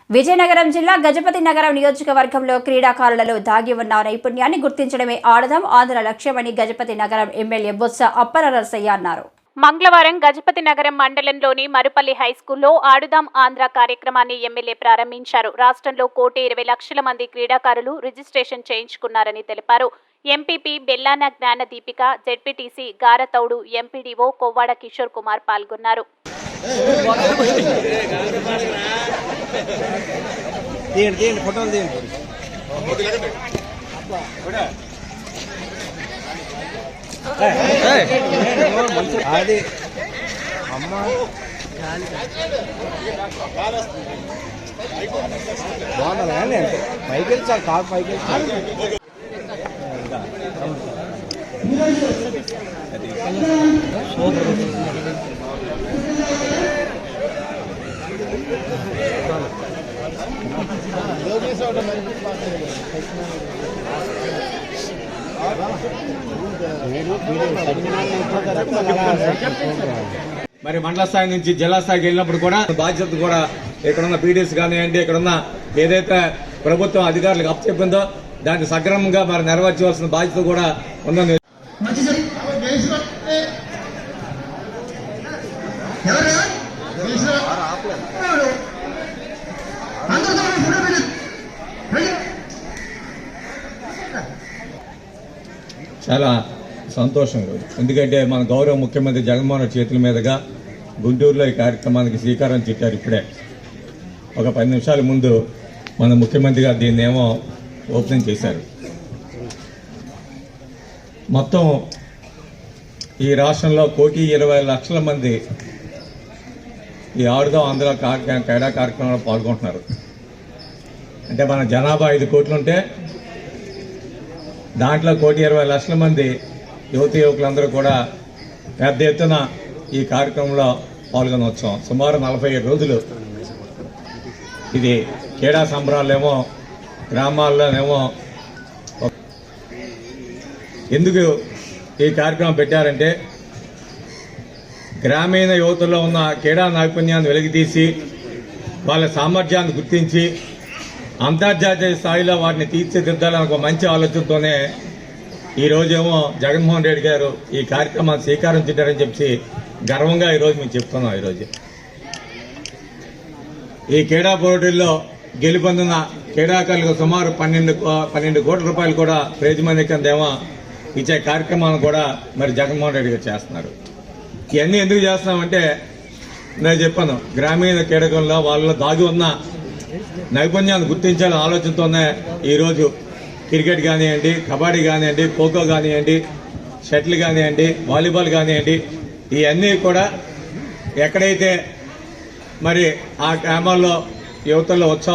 విజయనగరం జిల్లా గజపతి నగరం నియోజకవర్గంలో క్రీడాకారులలో దాగి ఉన్న నైపుణ్యాన్ని గుర్తించడమే ఆడదాం ఆంధ్ర లక్ష్యమని గజపతి నగరం ఎమ్మెల్యే బొత్స అప్పలనరసయ్య అన్నారు. మంగళవారం గజపతి నగరం మండలంలోని మరుపల్లి హైస్కూల్లో ఆడుదాం ఆంధ్ర కార్యక్రమాన్ని ఎమ్మెల్యే ప్రారంభించారు. రాష్ట్రంలో 1,20,00,000 మంది క్రీడాకారులు రిజిస్ట్రేషన్ చేయించుకున్నారని తెలిపారు. ఎంపీపీ బెల్లాన జ్ఞాన దీపిక, జెడ్పీటీసీ గారతౌడు, ఎంపీడీఓ కొవ్వాడ కిషోర్ కుమార్ పాల్గొన్నారు. అది అమ్మ బాగుండాలి కానీ అంటే పైకి వెళ్ళి కాదు పైకి వెళ్ళి మరి మండల స్థాయి నుంచి జిల్లా స్థాయికి వెళ్ళినప్పుడు కూడా బాధ్యత కూడా ఇక్కడున్న పీడీఎస్ కానివ్వండి, ఇక్కడున్న ఏదైతే ప్రభుత్వం అధికారులకు అప్పచెప్పిందో దాన్ని సక్రమంగా మరి నెరవేర్చవలసిన బాధ్యత కూడా ఉందని. చాలా సంతోషం ఎందుకంటే మన గౌరవ ముఖ్యమంత్రి జగన్మోహన్ రెడ్డి చేతుల మీదుగా గుంటూరులో ఈ కార్యక్రమానికి శ్రీకారం చుట్టారు. ఇప్పుడే ఒక 10 నిమిషాల ముందు మన ముఖ్యమంత్రి గారు దీన్ని ఏమో ఓపెనింగ్ చేశారు. మొత్తం ఈ రాష్ట్రంలో 1,20,00,000 మంది ఈ ఆడుదాం ఆంధ్ర క్రీడా కార్యక్రమంలో పాల్గొంటున్నారు. అంటే మన జనాభా 5 కోట్లు ఉంటే దాంట్లో 1,20,00,000 మంది యువకులందరూ కూడా పెద్ద ఎత్తున ఈ కార్యక్రమంలో పాల్గొనవచ్చు. సుమారు 47 రోజులు ఇది క్రీడా సంబరాలేమో గ్రామాల్లోనేమో. ఎందుకు ఈ కార్యక్రమం పెట్టారంటే గ్రామీణ యువతలో ఉన్న క్రీడా నైపుణ్యాన్ని వెలికితీసి వాళ్ళ సామర్థ్యాన్ని గుర్తించి అంతర్జాతీయ స్థాయిలో వాటిని తీర్చిదిద్దాలని ఒక మంచి ఆలోచనతోనే ఈరోజేమో జగన్మోహన్ రెడ్డి గారు ఈ కార్యక్రమాన్ని శ్రీకారం చుట్టారని చెప్పి గర్వంగా ఈరోజు మేము చెప్తున్నాం. ఈరోజు ఈ క్రీడా పోటీల్లో గెలుపొందిన క్రీడాకారులకు సుమారు 12 కోట్ల రూపాయలు కూడా ప్రైజ్ మనీ కిందేమో ఇచ్చే కార్యక్రమాలను కూడా మరి జగన్మోహన్ రెడ్డి గారు చేస్తున్నారు. ఇవన్నీ ఎందుకు చేస్తున్నామంటే నేను చెప్పాను, గ్రామీణ క్రీడకుల్లో వాళ్ళలో దాగి ఉన్న నైపుణ్యాన్ని గుర్తించాలని ఆలోచనతోనే ఈరోజు క్రికెట్ కానివ్వండి, కబడ్డీ కానివ్వండి, ఖోఖో కానివ్వండి, షటిల్ కానివ్వండి, వాలీబాల్ కానివ్వండి, ఇవన్నీ కూడా ఎక్కడైతే మరి ఆ గ్రామాల్లో యువతల్లో ఉత్సాహం